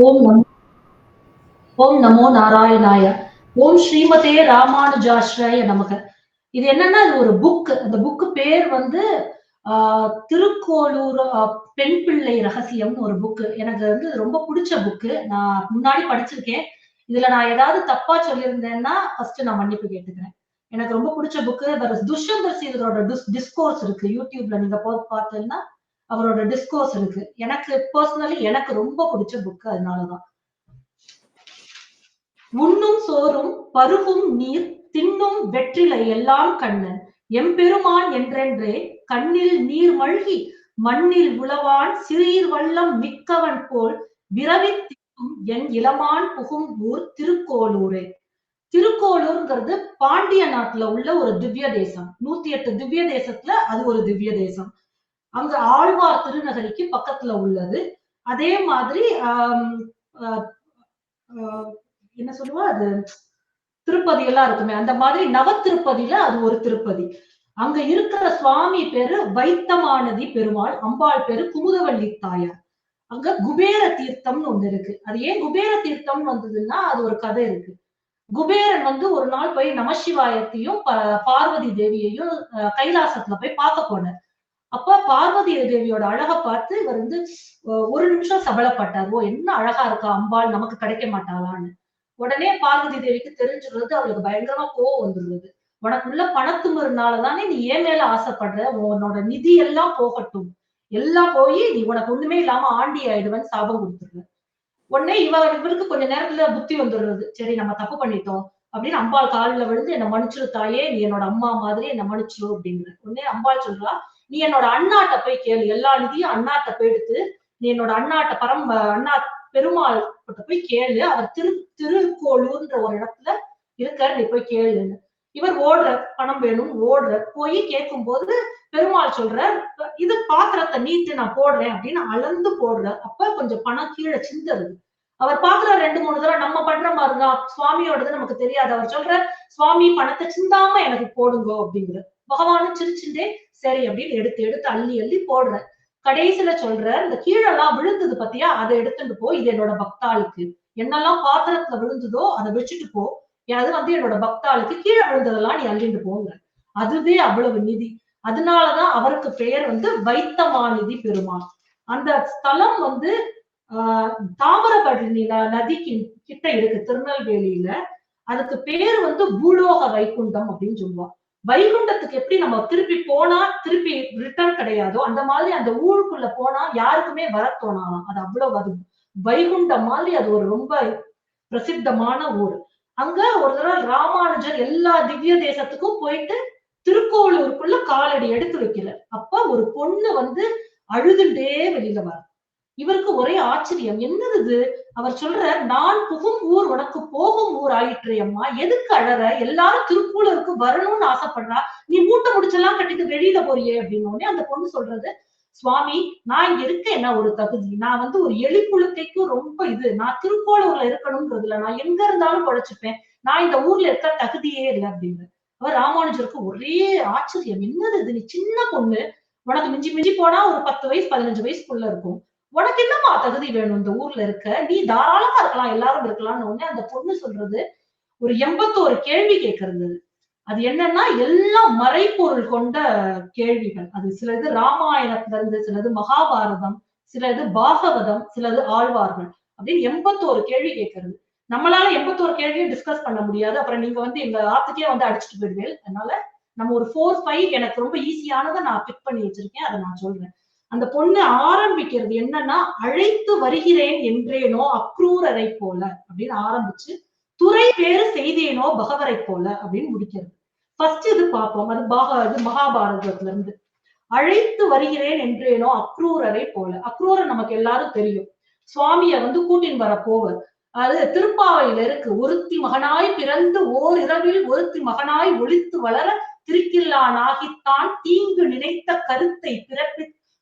ஓம் நமோ ஓம் நமோ நாராயணாய. ஓம் ஸ்ரீமதே ராமானுஜாஸ்ரய நமக. இது என்னன்னா, இது ஒரு புக். அந்த புக் பேர் வந்து திருக்கோளூர் பெண் பிள்ளை ரகசியம்னு ஒரு புக். எனக்கு வந்து ரொம்ப புடிச்ச புக். நான் முன்னாடி படிச்சிருக்கேன். இதுல நான் ஏதாவது தப்பா சொல்லியிருந்தேன்னா, ஃபர்ஸ்ட் நான் மன்னிப்பு கேட்டுக்கிறேன். எனக்கு ரொம்ப புடிச்ச புக். துஷ்யந்தர் சீலரோட டிஸ்கோர்ஸ் இருக்கு. யூடியூப்ல நீங்க பார்த்தீங்கன்னா, அவரோட டிஸ்கோர்ஸ் இருக்கு. எனக்கு பர்சனலி எனக்கு ரொம்ப புடிச்ச புக். அதனாலதான். உண்ணும் சோறும் பருகும் நீர் தின்னும் வெற்றிலை எல்லாம் கண்ணன் எம்பெருமான் என்றென்றே கண்ணில் நீர் மல்கி மண்ணில் உளவான் சிறீர் வள்ளம் மிக்கவன் போல் விரவித் தின்னும் என் இளமான் புகும் ஊர் திருக்கோளூரே. திருக்கோளூர்ங்கிறது பாண்டிய நாட்டுல உள்ள ஒரு திவ்ய தேசம். 108 திவ்ய தேசத்துல அது ஒரு திவ்ய தேசம். அங்க ஆழ்வார் திருநகரிக்கு பக்கத்துல உள்ளது. அதே மாதிரி என்ன சொல்லுவா அது, திருப்பதி எல்லாம் இருக்குமே, அந்த மாதிரி நவ திருப்பதியில அது ஒரு திருப்பதி. அங்க இருக்கிற சுவாமி பேரு வைத்தமானதி பெருமாள், அம்பாள் பேரு குமுதவள்ளி தாயார். அங்க குபேர தீர்த்தம்னு ஒண்ணு இருக்கு. அது ஏன் குபேர தீர்த்தம் வந்ததுன்னா, அது ஒரு கதை இருக்கு. குபேரன் வந்து ஒரு நாள் போய் நமசிவாயத்தையும் பார்வதி தேவியையும் கைலாசத்துல போய் பார்க்க போனார். அப்ப பார்வதி தேவியோட அழக பார்த்து இவர் வந்து ஒரு நிமிஷம் சபலப்பட்டார். ஓ, என்ன அழகா இருக்கா அம்பாள், நமக்கு கிடைக்க மாட்டாளான்னு. உடனே பார்வதி தேவிக்கு தெரிஞ்சுடுறது. அவளுக்கு பயங்கரமா கோவம் வந்துடுறது. உனக்குள்ள பணத்துமருனாலதானே நீ ஏன் மேல ஆசைப்படுற, உன்னோட நிதி எல்லாம் போகட்டும், எல்லாம் போய் நீ உனக்கு ஒண்ணுமே இல்லாம ஆண்டி ஆயிடுவேன்னு சாபம் கொடுத்துருது. உடனே இவருக்கு கொஞ்ச நேரத்துல புத்தி வந்துடுறது. சரி, நம்ம தப்பு பண்ணிட்டோம் அப்படின்னு அம்பாள் காலில் விழுந்து, என்ன மன்னிச்சிரு தாயே, நீ என்னோட அம்மா மாதிரி என்ன மன்னிச்சிரு அப்படிங்கிற. உடனே அம்பாள் சொல்றா, நீ என்னோட அண்ணாட்ட போய் கேளு, எல்லா நிதியும் அண்ணாட்ட போய் எடுத்து நீ என்னோட அண்ணாட்ட அண்ணா பெருமாள் கிட்ட போய் கேளு, அவர் திருக்கோளூர்ன்ற ஒரு இடத்துல இருக்காரு, நீ போய் கேளுன்னு. இவர் ஓடுற, பணம் வேணும் ஓடுற, போய் கேட்கும் போது பெருமாள் சொல்ற, இது பாத்திரத்தை நீட்டு நான் போடுறேன் அப்படின்னு அளந்து போடுற. அப்ப கொஞ்சம் பணம் கீழே சிந்தருது. அவர் பாக்குற 2-3 தடவை நம்ம பண்ற மாதிரிதான். சுவாமியோடது நமக்கு தெரியாது. அவர் சொல்ற, சுவாமி பணத்தை சிந்தாம எனக்கு போடுங்க அப்படிங்கிற. பகவானும் சிரிச்சுட்டே சரி அப்படின்னு எடுத்து எடுத்து அள்ளி அள்ளி போடுற. கடைசியில சொல்ற, இந்த கீழெல்லாம் விழுந்தது பத்தியா, அதை எடுத்துட்டு போ, இது என்னோட பக்தாளுக்கு. என்னெல்லாம் பாத்திரத்துல விழுந்ததோ அதை வச்சுட்டு போ, அது வந்து என்னோட பக்தாளுக்கு. கீழே விழுந்ததெல்லாம் நீ அள்ளிட்டு போங்க. அதுவே அவ்வளவு நிதி. அதனாலதான் அவருக்கு பெயர் வந்து வைத்தமாநிதி பெருமாள். அந்த ஸ்தலம் வந்து தாமிரபரணி நதிக்கு கிட்ட இருக்கு, திருநெல்வேலியில. அதுக்கு பேர் வந்து பூலோக வைகுண்டம் அப்படின்னு சொல்லுவாங்க. வைகுண்டத்துக்கு எப்படி நம்ம திருப்பி போனா திருப்பி ரிட்டர்ன் கிடையாதோ, அந்த மாதிரி அந்த ஊருக்குள்ள போனா யாருக்குமே வர தோணாலாம். அது அவ்வளவு, அது வைகுண்டம் மாதிரி அது ஒரு ரொம்ப பிரசித்தமான ஊர். அங்க ஒரு தடவை ராமானுஜர் எல்லா திவ்ய தேசத்துக்கும் போயிட்டு திருக்கோளூருக்குள்ள காலடி எடுத்து வைக்கல. அப்ப ஒரு பொண்ணு வந்து அழுதுண்டே வெளியில வர. இவருக்கு ஒரே ஆச்சரியம். என்னது இது? அவர் சொல்ற, நான் புகும் ஊர் உனக்கு போகும் ஊர் ஆயிற்றே அம்மா, எதுக்கு அழற? எல்லாரும் திருப்பூருக்கு வரணும்னு ஆசைப்படுறா, நீ மூட்டை முடிச்செல்லாம் கட்டிட்டு வெளியில போறியே அப்படின்னு. அந்த பொண்ணு சொல்றது, சுவாமி, நான் இங்க இருக்க என்ன ஒரு தகுதி? நான் வந்து ஒரு எலி புழுக்கைக்கும் ரொம்ப இது. நான் திருக்கோளூர்ல இருக்கணும்ன்றதுல நான் எங்க இருந்தாலும் பொழைச்சுப்பேன். நான் இந்த ஊர்ல இருக்க தகுதியே இல்லை அப்படின்னு. அவர் ராமானுஜருக்கு ஒரே ஆச்சரியம். என்னது இது? நீ சின்ன பொண்ணு, உனக்கு மிஞ்சி மிஞ்சி போனா ஒரு 10 வயசு 15 வயசுக்குள்ள இருக்கும். உனக்கு என்னம்மா தகுதி வேணும் இந்த ஊர்ல இருக்க? நீ தாராளமா இருக்கலாம், எல்லாரும் இருக்கலாம்னு. உடனே அந்த பொண்ணு சொல்றது, ஒரு 81 கேள்வி கேட்கிறது. அது என்னன்னா, எல்லாம் மறைப்பொருள் கொண்ட கேள்விகள். அது சிலது ராமாயணத்துல இருந்து, சிலது மகாபாரதம், சிலது பாகவதம், சிலது ஆழ்வார்கள் அப்படின்னு 81 கேள்வி கேட்கிறது. நம்மளால 81 கேள்வியும் டிஸ்கஸ் பண்ண முடியாது. அப்புறம் நீங்க வந்து எங்க ஆத்துக்கே வந்து அடிச்சுட்டு போயிடுவேன். அதனால நம்ம ஒரு 4, 5 எனக்கு ரொம்ப ஈஸியானதை நான் பிக் பண்ணி வச்சிருக்கேன். அதை நான் சொல்றேன். அந்த பொண்ணு ஆரம்பிக்கிறது என்னன்னா, அழைத்து வருகிறேன் என்றேனோ அக்ரூரரை போல அப்படின்னு ஆரம்பிச்சு, துறை பேரு செய்தேனோ பகவரை போல அப்படின்னு முடிக்கிறது. ஃபர்ஸ்ட் இது பார்ப்போம். அது மகாபாரதத்துல இருந்து. அழைத்து வருகிறேன் என்றேனோ அக்ரூரரை போல. அக்ரூரர் நமக்கு எல்லாரும் தெரியும். சுவாமிய வந்து கூட்டின் வர போவர். அது திருப்பாவையில இருக்கு. ஒருத்தி மகனாய் பிறந்து ஓர் இரவில் ஒருத்தி மகனாய் ஒளித்து வளர திருக்கில்லானாகித்தான் தீங்கு நினைத்த கருத்தை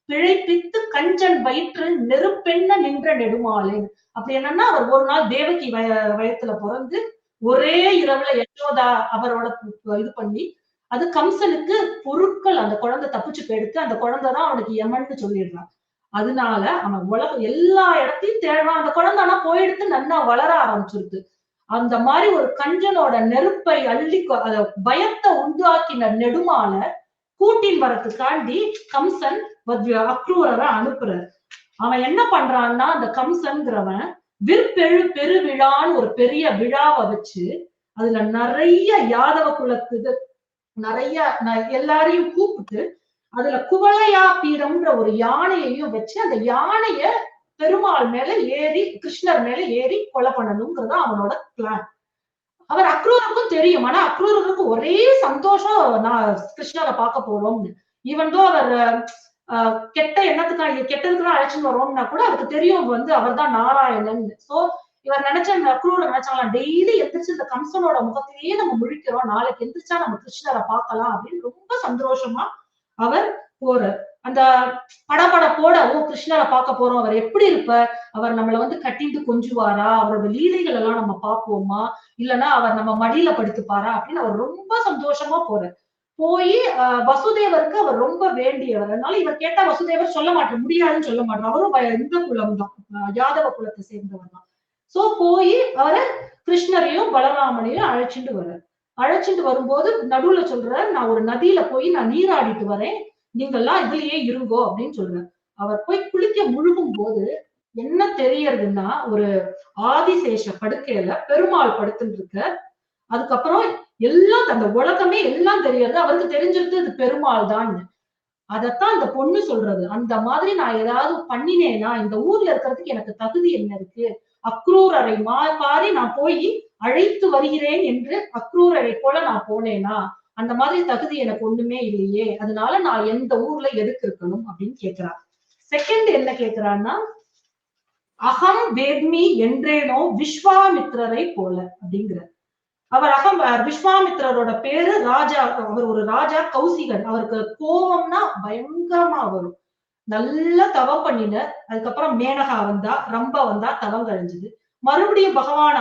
பிழைப்பித்து கஞ்சன் வயிற்றில் நெருப்பெண்ண நின்ற நெடுமாலே. அப்படி என்னன்னா, அவர் ஒரு நாள் தேவகி வயத்துல பிறந்து ஒரே இரவுல யசோதா அவரோட இது பண்ணி, அது கம்சனுக்கு பொருட்கள், அந்த குழந்தை தப்பிச்சு போயிடுத்து, அந்த குழந்தைதான் அவனுக்கு யமன்னு சொல்லிடுறான். அதனால அவன் உலகம் எல்லா இடத்தையும் தேடுறான். அந்த குழந்தை ஆனா போயிடுத்து நல்லா வளர ஆரம்பிச்சிருது. அந்த மாதிரி ஒரு கஞ்சனோட நெருப்பை அள்ளி அத பயத்தை உண்டாக்கின நெடுமால கூட்டின் வரத்துக்காண்டி கம்சன் அக்ரூரரை அனுப்புறாரு. அவன் என்ன பண்றான்னா, அந்த கம்சன்கிறவன் விற்பெழு பெருவிழான்னு ஒரு பெரிய விழாவை வச்சு அதுல நிறைய யாதவ குலத்துக்கு நிறைய எல்லாரையும் கூப்பிட்டு அதுல குவளையா பீடம்ன்ற ஒரு யானையையும் வச்சு அந்த யானைய பெருமாள் மேல ஏறி கிருஷ்ணர் மேல ஏறி கொலை பண்ணணுங்கிறது அவனோட பிளான். அவர் அக்ரூருக்கும் தெரியும். ஆனா அக்ரூருக்கு ஒரே சந்தோஷம், நான் கிருஷ்ணரை பார்க்க போறோம்னு. ஈவன் தோ அவர் கெட்ட எண்ணத்துக்கு கெட்டதுக்கு அழைச்சிட்டு வரோம்னா கூட அவருக்கு தெரியும் வந்து அவர் தான் நாராயணன். சோ இவர் நினைச்ச அக்ரூர் நினைச்சாங்களாம், டெய்லி எந்திரிச்சு இந்த கம்சனோட முகத்திலேயே நம்ம முழிக்கிறோம், நாளைக்கு எந்திரிச்சா நம்ம கிருஷ்ணரை பார்க்கலாம் அப்படின்னு ரொம்ப சந்தோஷமா அவர் போறார். அந்த படபடப்போட ஓ கிருஷ்ணரை பார்க்க போறோம், அவர் எப்படி இருப்பார், அவர் நம்மளை வந்து கட்டிட்டு கொஞ்சுவாரா, அவரோட லீலைகள் எல்லாம் நம்ம பார்ப்போமா, இல்லைன்னா அவர் நம்ம மடியில படுத்துப்பாரா அப்படின்னு அவர் ரொம்ப சந்தோஷமா போறார். போய் வசுதேவருக்கு அவர் ரொம்ப வேண்டியவர். அதனால இவர் கேட்டா வசுதேவர் சொல்ல மாட்டார், முடியாதுன்னு சொல்ல மாட்டார். அவரும் இந்த குலம் தான், யாதவ குலத்தை சேர்ந்தவர் தான். சோ போய் அவரை கிருஷ்ணரையும் பலராமனையும் அழைச்சிட்டு வர்றார். அழைச்சிட்டு வரும்போது நடுவுல சொல்றார், நான் ஒரு நதியில போய் நான் நீராடிட்டு வரேன், நீங்கெல்லாம் இதுலயே இருங்கோ அப்படின்னு சொல்றார். அவர் போய் குளிக்க முழுகும் போது என்ன தெரியறதுன்னா, ஒரு ஆதிசேஷ படுக்கையில பெருமாள் படுத்துட்டு இருக்க. அதுக்கப்புறம் எல்லாம் அந்த உலகமே எல்லாம் தெரியறது, அவருக்கு தெரிஞ்சிருக்கு இது பெருமாள் தான். அதத்தான் அந்த பொண்ணு சொல்றது. அந்த மாதிரி நான் ஏதாவது பண்ணினேனா இந்த ஊர்ல இருக்கிறதுக்கு எனக்கு தகுதி என்ன இருக்கு, அக்ரூரரை பாரி நான் போய் அழைத்து வருகிறேன் என்று அக்ரூரரை போல நான் போனேனா, அந்த மாதிரி தகுதி எனக்கு ஒண்ணுமே இல்லையே, அதனால நான் எந்த ஊர்ல எதுக்கு இருக்கணும் அப்படின்னு கேட்கிறார். செகண்ட் என்ன கேட்கிறான்னா, அகம் வேத்மி என்றேனோ விஸ்வாமித்ரரை போல அப்படிங்கிற. அவர் விஸ்வாமித்ரரோட பேரு ராஜா. அவர் ஒரு ராஜா கௌசிகன். அவருக்கு கோபம்னா பயங்கரமா வரும். நல்லா தவம் பண்ணின. அதுக்கப்புறம் மேனகா வந்தா, ரம்பா வந்தா, தவம் கழிஞ்சது. மறுபடியும் பகவான்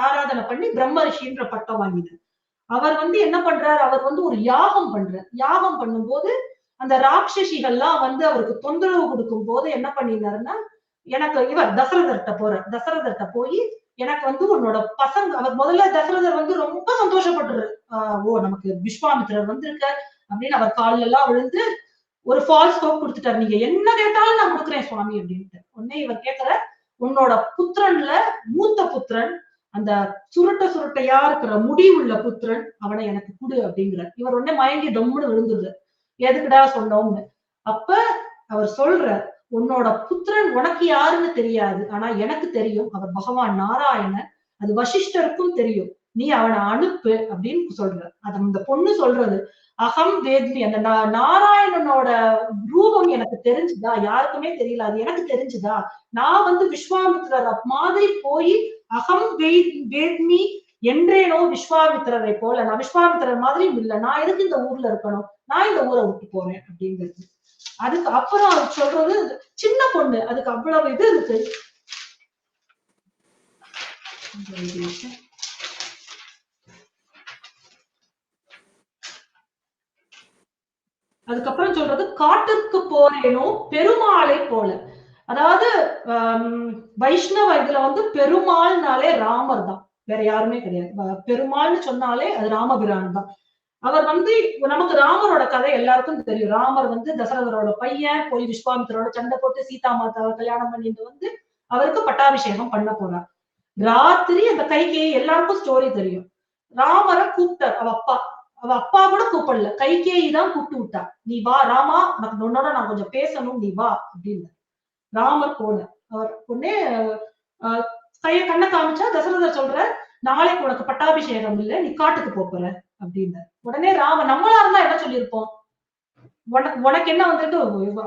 ஆராதனை பண்ணி பிரம்ம ரிஷின்ற பட்டம் வாங்கினார். அவர் வந்து என்ன பண்றாரு, அவர் வந்து ஒரு யாகம் பண்றார். யாகம் பண்ணும்போது அந்த ராட்சசிகள்லாம் வந்து அவருக்கு தொந்தரவு கொடுக்கும் போது என்ன பண்ணினாருன்னா, எனக்கு இவர் தசரதர்கிட்ட போறார். தசரதர்கிட்ட போய் எனக்கு வந்து உன்னோட பசங்க, அவர் முதல்ல தசரதர் வந்து ரொம்ப சந்தோஷப்பட்டுரு. ஓ நமக்கு விஸ்வாமித்திரர் வந்திருக்க அப்படின்னு அவர் காலில் எல்லாம் விழுந்து ஒரு ஃபால்ஸ் ஹோப் கொடுத்துட்டாரு. நீங்க என்ன கேட்டாலும் நான் கொடுக்குறேன் சுவாமி அப்படின்ட்டு. உடனே இவர் கேட்கிற, உன்னோட புத்திரன்ல மூத்த புத்திரன், அந்த சுருட்டையா இருக்கிற முடி உள்ள புத்திரன், அவனை எனக்கு கொடு அப்படிங்கிற. இவர் உடனே மயங்கி டொம்முன்னு விழுந்துருது. எதுக்குடா சொன்னோம்னு. அப்ப அவர் சொல்ற, உன்னோட புத்திரன் உனக்கு யாருன்னு தெரியாது, ஆனா எனக்கு தெரியும், அவர் பகவான் நாராயணன், அது வசிஷ்டருக்கும் தெரியும், நீ அவனை அனுப்பு அப்படின்னு சொல்ற. அது அந்த பொண்ணு சொல்றது, அகம் வேத்மி, அந்த நாராயணனோட ரூபம் எனக்கு தெரிஞ்சுதா, யாருக்குமே தெரியல, அது எனக்கு தெரிஞ்சுதா, நான் வந்து விஸ்வாமித்திரர் மாதிரி போய் அகம் வேத்மி என்றேனோ விஸ்வாமித்திரரை போல, நான் விஸ்வாமித்திரர் மாதிரியும் இல்ல, நான் எதுக்கு இந்த ஊர்ல இருக்கணும், நான் இந்த ஊரை விட்டு போறேன் அப்படிங்கிறது. அதுக்கு அப்புறம் அவர் சொல்றது, சின்ன பொண்ணு, அதுக்கு அவ்வளவு இது இருக்கு. அதுக்கப்புறம் சொல்றது, காட்டுக்கு போறேனோ பெருமாளை போல. அதாவது வைஷ்ணவ இதுல வந்து பெருமாள்னாலே ராமர் தான், வேற யாருமே கிடையாது. பெருமாள்னு சொன்னாலே அது ராமபிரான் தான். அவர் வந்து நமக்கு ராமரோட கதை எல்லாருக்கும் தெரியும். ராமர் வந்து தசரதரோட பையன், போய் விஸ்வாமித்திரோட சண்டை போட்டு சீதா மாதாவை கல்யாணம் பண்ணிட்டு வந்து அவருக்கு பட்டாபிஷேகம் பண்ண போறார். ராத்திரி அந்த கைகேயி, எல்லாருக்கும் ஸ்டோரி தெரியும். ராமரை கூப்பிட்டார் அவ அப்பா கூட கூப்பிடல, கைகேயி தான் கூப்பிட்டு விட்டா. நீ வா ராமா, உன்னோட நான் கொஞ்சம் பேசணும், நீ வா அப்படின்னு. ராமர் போன. அவர் பொண்ணே கைய கண்ணை காமிச்சா தசரதர் சொல்ற, நாளைக்கு உனக்கு பட்டாபிஷேகம் இல்ல, நீ காட்டுக்கு போற அப்படின்னு. உடனே நம்மளா இருந்தா என்ன சொல்லியிருப்போம், உனக்கு என்ன வந்துட்டு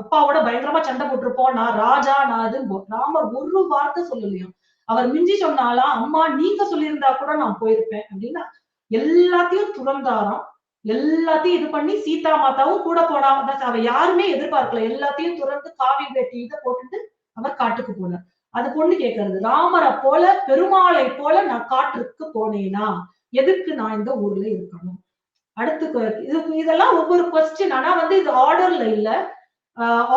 அப்பாவோட பயங்கரமா சண்டை போட்டிருப்போம், நான் ராஜா நான் அது. ராமர் ஒரு வார்த்தை சொல்லலையும். அவர் மிஞ்சி சொன்னாலாம், அம்மா நீங்க சொல்லியிருந்தா கூட நான் போயிருப்பேன் அப்படின்னா எல்லாத்தையும் துறந்தாராம். எல்லாத்தையும் இது பண்ணி சீதா மாதாவும் கூட போனா, அவ யாருமே எதிர்பார்க்கல, எல்லாத்தையும் துறந்து காவி வேட்டி இதை போட்டுட்டு அவர் காட்டுக்கு போனார். அது பொண்ணு கேட்கறது, ராமரை போல பெருமாளை போல நான் காட்டுக்கு போனேனா, எதுக்கு நான் இந்த ஊர்ல இருக்கணும். அடுத்து இதெல்லாம் ஒவ்வொரு கொஸ்டின், ஆனா வந்து இது ஆர்டர்ல இல்ல.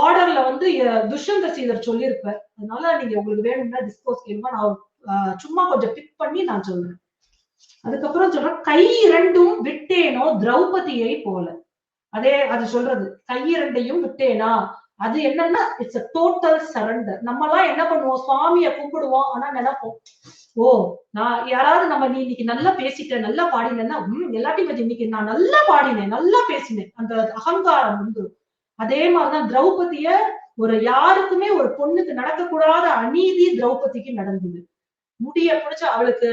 ஆர்டர்ல வந்து துஷ்யந்த சீதர் சொல்லியிருப்பார். அதனால நீங்க உங்களுக்கு வேணும்னா டிஸ்கோஸ் கேளுங்க. நான் சும்மா கொஞ்சம் பிக் பண்ணி நான் சொல்றேன். அதுக்கப்புறம் சொல்றேன், கை இரண்டும் விட்டேனோ திரௌபதியை போல. அது சொல்றது, கை இரண்டையும் விட்டேனா, அது என்னன்னா இட்ஸ் a டோட்டல் சரண்டர். நம்ம எல்லாம் என்ன பண்ணுவோம், சுவாமியை கும்பிடுவோம், ஆனா நினைப்போம், ஓ நான் யாராவது நம்ம நீ இன்னைக்கு நல்லா பேசிட்ட, நல்லா பாடினேன்னா எல்லாத்தையும் பத்தி இன்னைக்கு நான் நல்லா பாடினேன், நல்லா பேசினேன், அந்த அகங்காரம் வந்து. அதே மாதிரிதான் திரௌபதிய யாருக்குமே ஒரு பொண்ணுக்கு நடக்கக்கூடாத அநீதி திரௌபதிக்கு நடந்தது. முடிய புடிச்சு அவளுக்கு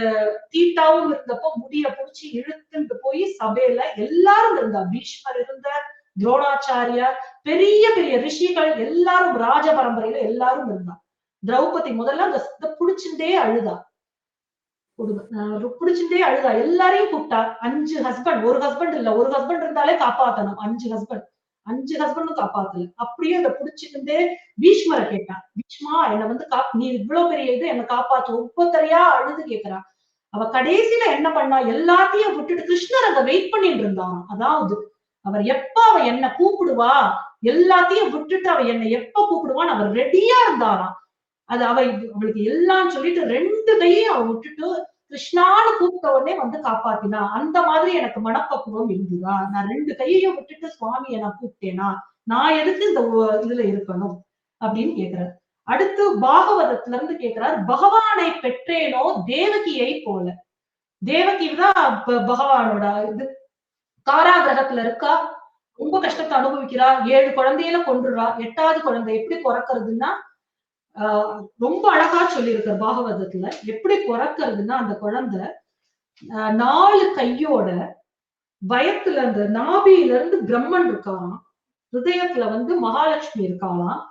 தீட்டாவும் இருந்தப்போ முடிய புடிச்சு இழுத்துட்டு போய் சபையில எல்லாரும் இருந்தா. பீஷ்மர் இருந்தார், துரோணாச்சாரியார், பெரிய பெரிய ரிஷிகள் எல்லாரும் ராஜ பரம்பரையில எல்லாரும் இருந்தா. திரௌபதி முதல்ல அந்த புடிச்சுட்டே அழுதா. புடிச்சுட்டே அழுதா. எல்லாரையும் கூப்பிட்டா. 5 ஹஸ்பண்ட், ஒரு ஹஸ்பண்ட் இல்ல, ஒரு ஹஸ்பண்ட் இருந்தாலே காப்பாத்தணும். 5 ஹஸ்பண்ட், 5 ஹஸ்பண்டும் காப்பாத்தல. அப்படியே அதை புடிச்சுக்கிட்டே பீஷ்மரை கேட்டா, பீஷ்மா என்ன வந்து நீ இவ்வளவு பெரிய இது என்ன காப்பாத்து, ஒவ்வொருத்தரையா அழுது கேக்குறா. அவ கடைசியில என்ன பண்ணா, எல்லாத்தையும் விட்டுட்டு கிருஷ்ணர் அங்க வெயிட் பண்ணிட்டு இருந்தான். அதாவது அவர் எப்ப அவ என்ன கூப்பிடுவா, எல்லாத்தையும் விட்டுட்டு அவ என்ன எப்ப கூப்பிடுவான்னு அவர் ரெடியா இருந்தாராம். அது அவளுக்கு எல்லாம் சொல்லிட்டு 2 கையையும் அவ விட்டுட்டு கிருஷ்ணான்னு கூப்பிட்ட உடனே வந்து காப்பாத்தினா. அந்த மாதிரி எனக்கு மனப்பக்குவம் இருந்ததா, நான் 2 கையையும் விட்டுட்டு சுவாமியை நான் கூப்பிட்டேனா, நான் எதுக்கு இந்த இதுல இருக்கணும் அப்படின்னு கேக்குறாரு. அடுத்து பாகவதத்துல இருந்து கேக்குறாரு, பகவானை பெற்றேனோ தேவகியை போல. தேவகி தான் பகவானோட இது. காராகிரகத்துல இருக்கா, ரொம்ப கஷ்டத்தை அனுபவிக்கிறா, 7 குழந்தையில கொன்றுறா, 8வது குழந்தை எப்படி பிறக்கிறதுன்னா ரொம்ப அழகா சொல்லியிருக்க பாகவதத்துல. எப்படி பிறக்கிறதுன்னா அந்த குழந்தை 4 கையோட வயத்துல அந்த நாபியில இருந்து பிரம்மன் இருக்காராம், ஹிருதயத்துல வந்து மகாலட்சுமி இருக்காளாம்.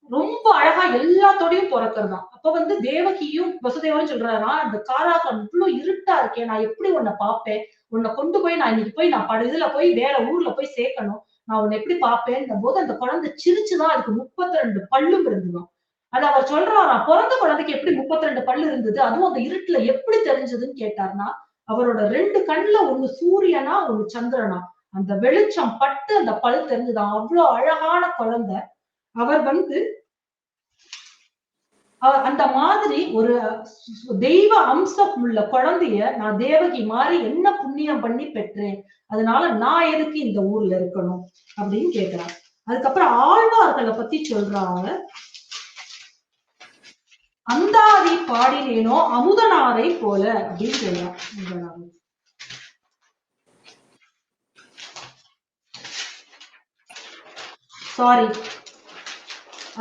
ரொம்ப அழகா எல்லாத்தோடையும் பிறக்கிறதாம். அப்ப வந்து தேவகியும் வசுதேவரும் சொல்றாரா, அந்த காராகிரம் இவ்வளவு இருட்டா இருக்கேன், நான் எப்படி உன்னை பார்ப்பேன், உன்னை கொண்டு போய் நான் இன்னைக்கு போய் நான் இதுல போய் வேற ஊர்ல போய் சேர்க்கணும், நான் உன்னை எப்படி பார்ப்பேன் போது அந்த குழந்தை சிரிச்சுதான் அதுக்கு 32 பல்லும் இருந்துடும். அது அவர் சொல்றாராம், பிறந்த குழந்தைக்கு எப்படி 32 பல்லு இருந்தது, அதுவும் அந்த இருட்டுல எப்படி தெரிஞ்சதுன்னு கேட்டார்னா, அவரோட 2 கண்ணுல ஒண்ணு சூரியனா ஒண்ணு சந்திரனா, அந்த வெளிச்சம் பட்டு அந்த பல் தெரிஞ்சுதான். அவ்வளவு அழகான குழந்தை. அவர் வந்து அந்த மாதிரி ஒரு தெய்வ அம்சம் உள்ள குழந்தைய நான் தேவகி மாதிரி என்ன புண்ணியம் பண்ணி பெற்றேன், அதனால நான் எதுக்கு இந்த ஊர்ல இருக்கணும் அப்படின்னு கேட்கிறான். அதுக்கப்புறம் ஆழ்வார்களை பத்தி சொல்றாங்க, அந்தாதி பாடினேனோ அமுதனாரை போல அப்படின்னு சொல்றான். சாரி,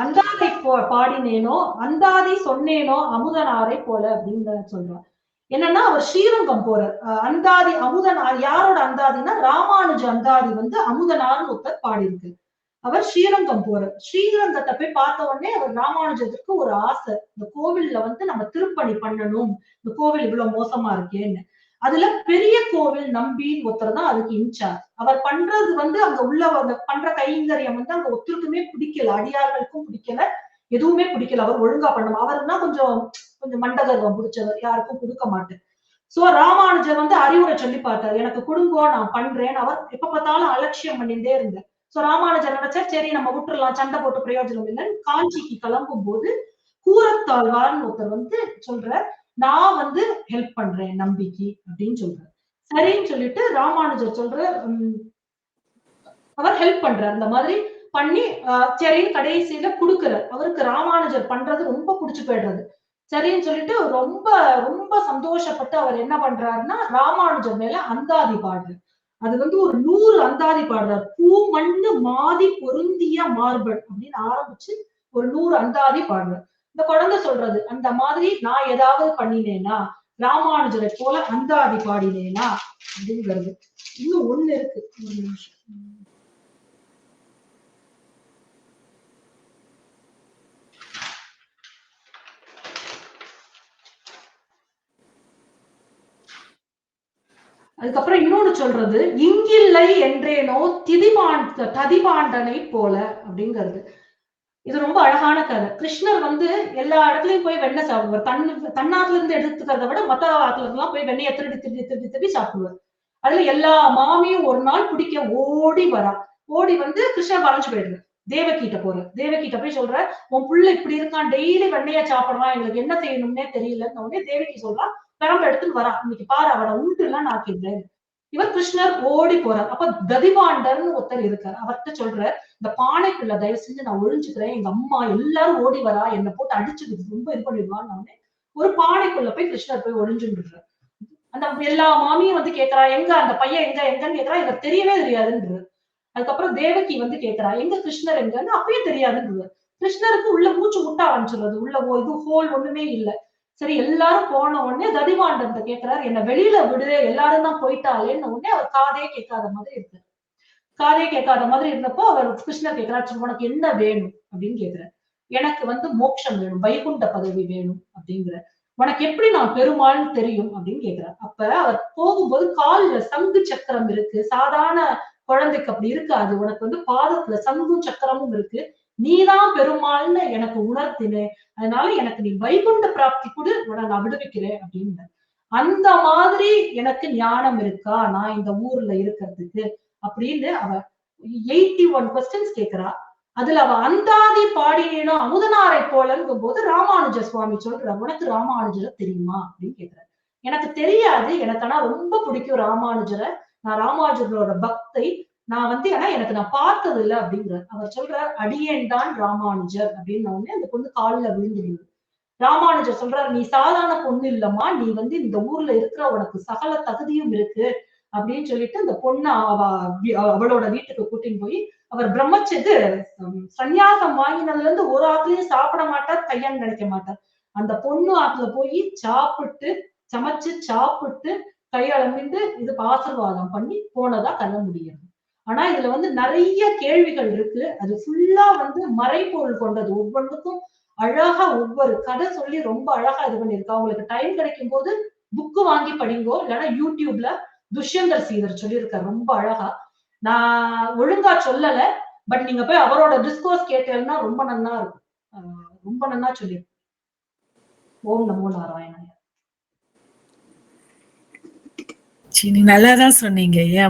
அந்தாதி பாடினேனோ அந்தாதி சொன்னேனோ அமுதனாரை போல அப்படின்னு சொல்றான். என்னன்னா அவர் ஸ்ரீரங்கம் போறார். அந்தாதி அமுதனார் யாரோட அந்தாதினா ராமானுஜ அந்தாதி வந்து அமுதனார்னு ஒருத்தர் பாடியிருக்கு. அவர் ஸ்ரீரங்கம் போறார். ஸ்ரீரங்கத்தை போய் பார்த்த உடனே அவர் ராமானுஜத்துக்கு ஒரு ஆசை, இந்த கோவில்ல வந்து நம்ம திருப்பணி பண்ணணும், இந்த கோவில் இவ்வளவு மோசமா இருக்கேன்னு. அதுல பெரிய கோவில் நம்பின்னு ஒருத்தர் தான் அதுக்கு இன்சார்ஜ். அவர் பண்றது வந்து அங்க உள்ள பண்ற கைங்கரியம் வந்து அங்க ஒருத்தருக்குமே பிடிக்கல, அடியார்களுக்கும் பிடிக்கல, எதுவுமே பிடிக்கல. அவர் ஒழுங்கா பண்ணணும். அவர் தான் கொஞ்சம் மண்டகர்வம் பிடிச்சவர், யாருக்கும் கொடுக்க மாட்டேன். சோ ராமானுஜர் வந்து அறிவுரை சொல்லி பார்த்தாரு, எனக்கு குடும்பம் நான் பண்றேன். அவர் எப்ப பார்த்தாலும் அலட்சியம் பண்ணிட்டே இருந்தார். சோ ராமானுஜர் நினைச்சா சரி நம்ம விட்டுறலாம், சண்டை போட்டு பிரயோஜனம் இல்லைன்னு காஞ்சிக்கு கிளம்பும் போது கூரத்தாழ்வார்னு ஒருத்தர் வந்து சொல்ற, நான் வந்து ஹெல்ப் பண்றேன் நம்பிக்கை அப்படின்னு சொல்றாரு. சரின்னு சொல்லிட்டு ராமானுஜர் சொல்ற, அவர் ஹெல்ப் பண்றாரு. இந்த மாதிரி பண்ணி சரின்னு கடைசியில குடுக்குறாரு. அவருக்கு ராமானுஜர் பண்றது ரொம்ப பிடிச்சு போயிடுறது. சரின்னு சொல்லிட்டு ரொம்ப ரொம்ப சந்தோஷப்பட்டு அவர் என்ன பண்றாருன்னா ராமானுஜர் மேல அந்தாதி பாடுறாரு. அது வந்து ஒரு 100 அந்தாதி பாடுறாரு. பூ மண்ணு மாதி பொருந்திய மார்பன் அப்படின்னு ஆரம்பிச்சு ஒரு 100 அந்தாதி பாடுறாரு. இந்த குழந்தை சொல்றது, அந்த மாதிரி நான் ஏதாவது பண்ணினேனா, ராமானுஜரை போல அந்தாதி பாடினேனா அப்படிங்கிறது. இன்னும் ஒண்ணு இருக்கு, ஒரு நிமிஷம். அதுக்கப்புறம் இன்னொன்னு சொல்றது, இங்கில்லை என்றேனோ ததிபாண்டனை போல அப்படிங்கிறது. இது ரொம்ப அழகான கதை. கிருஷ்ணர் வந்து எல்லா இடத்துலயும் போய் வெண்ணெய் சாப்பிடுவார். தன்னாத்துல இருந்து எடுத்துக்கிறத விட மத்த ஆத்துல எல்லாம் போய் வெண்ணெயை திருடி சாப்பிடுவார். அதுல எல்லா மாமியும் ஒரு நாள் பிடிக்க ஓடி வரா. ஓடி வந்து கிருஷ்ணர் வரைஞ்சு போயிடுது. தேவகிட்ட போற. தேவகிட்ட போய் சொல்ற, உன் புள்ள இப்படி இருக்கான், டெய்லி வெண்ணையா சாப்பிடுறான், எங்களுக்கு என்ன செய்யணும்னே தெரியலன்னு உடனே தேவகி சொல்றா, பெரம்பு எடுத்துன்னு வரா, இன்னைக்கு பாரு அவனை உண்டுலாம் ஆக்கிடுறேன். இவர் கிருஷ்ணர் ஓடி போறார். அப்ப ததிபாண்டர்னு ஒருத்தர் இருக்கார். அவர்கிட்ட சொல்றார், இந்த பானைக்குள்ள தயவு செஞ்சு நான் ஒழிஞ்சுக்கிறேன், எங்க அம்மா எல்லாரும் ஓடி வரா, என்னை போட்டு அடிச்சுக்கிட்டு ரொம்ப இது பண்ணிடுவான்னு ஒரு பானைக்குள்ள போய் கிருஷ்ணர் போய் ஒழிஞ்சுன்றார். அந்த எல்லா மாமியும் வந்து கேட்கறா, எங்க அந்த பையன் எங்கன்னு கேட்கறா, இவர் தெரியவே தெரியாதுன்றார். அதுக்கப்புறம் தேவகி வந்து கேட்கிறா, எங்க கிருஷ்ணர் எங்கன்னு, அப்பயும் தெரியாதுன்றது. கிருஷ்ணருக்கு உள்ள மூச்சு முட்ட ஆரம்பிச்சிடுறது. உள்ள இது ஹோல் ஒண்ணுமே இல்ல. சரி எல்லாரும் போன உடனே ததிவாண்டன்ட்ட கேட்கிறாரு, என்ன வெளியில விடு, எல்லாரும் தான் போயிட்டாளேன்னு உடனே அவர் காதே கேட்காத மாதிரி இருக்கு. காதே கேட்காத மாதிரி இருந்தப்போ அவர் கிருஷ்ணர் கேட்கிறார், உனக்கு என்ன வேணும் அப்படின்னு கேட்கிறார். எனக்கு வந்து மோட்சம் வேணும், வைகுண்ட பதவி வேணும் அப்படிங்கிற. உனக்கு எப்படி நான் பெருமாள்னு தெரியும் அப்படின்னு கேட்கிறார். அப்ப அவர் போகும்போது கால்ல சங்கு சக்கரம் இருக்கு. சாதாரண குழந்தைக்கு அப்படி இருக்காது. உனக்கு வந்து பாதத்துல சங்கும் சக்கரமும் இருக்கு. நீதான் பெருமாள்னு எனக்கு உணர்த்தினேன். அதனால எனக்கு நீ வைகுண்ட பிராப்தி கொடு, உன்னை நான் விடுவிக்கிறேன் அப்படின்னு. அந்த மாதிரி எனக்கு ஞானம் இருக்கா நான் இந்த ஊர்ல இருக்கிறதுக்கு அப்படின்னு அவ 81 கொஸ்டின்ஸ் கேட்கிறா. அதுல அவ அந்தாதி பாடினேனோ அமுதனாரை போலங்கும் போது ராமானுஜ சுவாமி சொல்ற, உனக்கு ராமானுஜரை தெரியுமா அப்படின்னு கேட்கிறார். எனக்கு தெரியாது, எனக்கு ஆனா ரொம்ப பிடிக்கும் ராமானுஜரை, நான் ராமானுஜரோட பக்தை, நான் வந்து ஆனா எனக்கு நான் பார்த்தது இல்லை அப்படிங்கிறார். அவர் சொல்றார், அடியேன் தான் ராமானுஜர் அப்படின்னு உடனே அந்த பொண்ணு காலில் விழுந்துடுது. ராமானுஜர் சொல்றாரு, நீ சாதாரண பொண்ணு இல்லம்மா, நீ வந்து இந்த ஊர்ல இருக்கிற உனக்கு சகல தகுதியும் இருக்கு அப்படின்னு சொல்லிட்டு அந்த பொண்ணு அவளோட வீட்டுக்கு கூட்டின்னு போய் அவர் பிரம்மச்சது சன்னியாசம் வாங்கினதுல இருந்து ஒரு ஆத்துலயும் சாப்பிட மாட்டார், கையான்னு நினைக்க மாட்டார். அந்த பொண்ணு ஆத்துல போய் சாப்பிட்டு சமைச்சு சாப்பிட்டு கையளமிட்டு இது ஆசீர்வாதம் பண்ணி போனதா கல்ல முடியும். ஆனா இதுல வந்து நிறைய கேள்விகள் இருக்கு. அது ஃபுல்லா வந்து மறைபொருள் கொண்டது. ஒவ்வொன்றுக்கும் அழகா ஒவ்வொரு கதை சொல்லி ரொம்ப அழகா இது பண்ணிருக்கா. உங்களுக்கு டைம் கிடைக்கும் போது புக்கு வாங்கி படிங்கோ, இல்லைன்னா யூடியூப்ல துஷ்யந்தர் சீதர் சொல்லியிருக்காரு ரொம்ப அழகா. நான் ஒழுங்கா சொல்லல, பட் நீங்க போய் அவரோட டிஸ்கோர்ஸ் கேட்டீங்கன்னா ரொம்ப நன்னா இருக்கும். ரொம்ப நன்னா சொல்லியிருக்கேன். ஓம் நமோ நாராயணன். நல்லாதான் சொன்னீங்க. ஏன்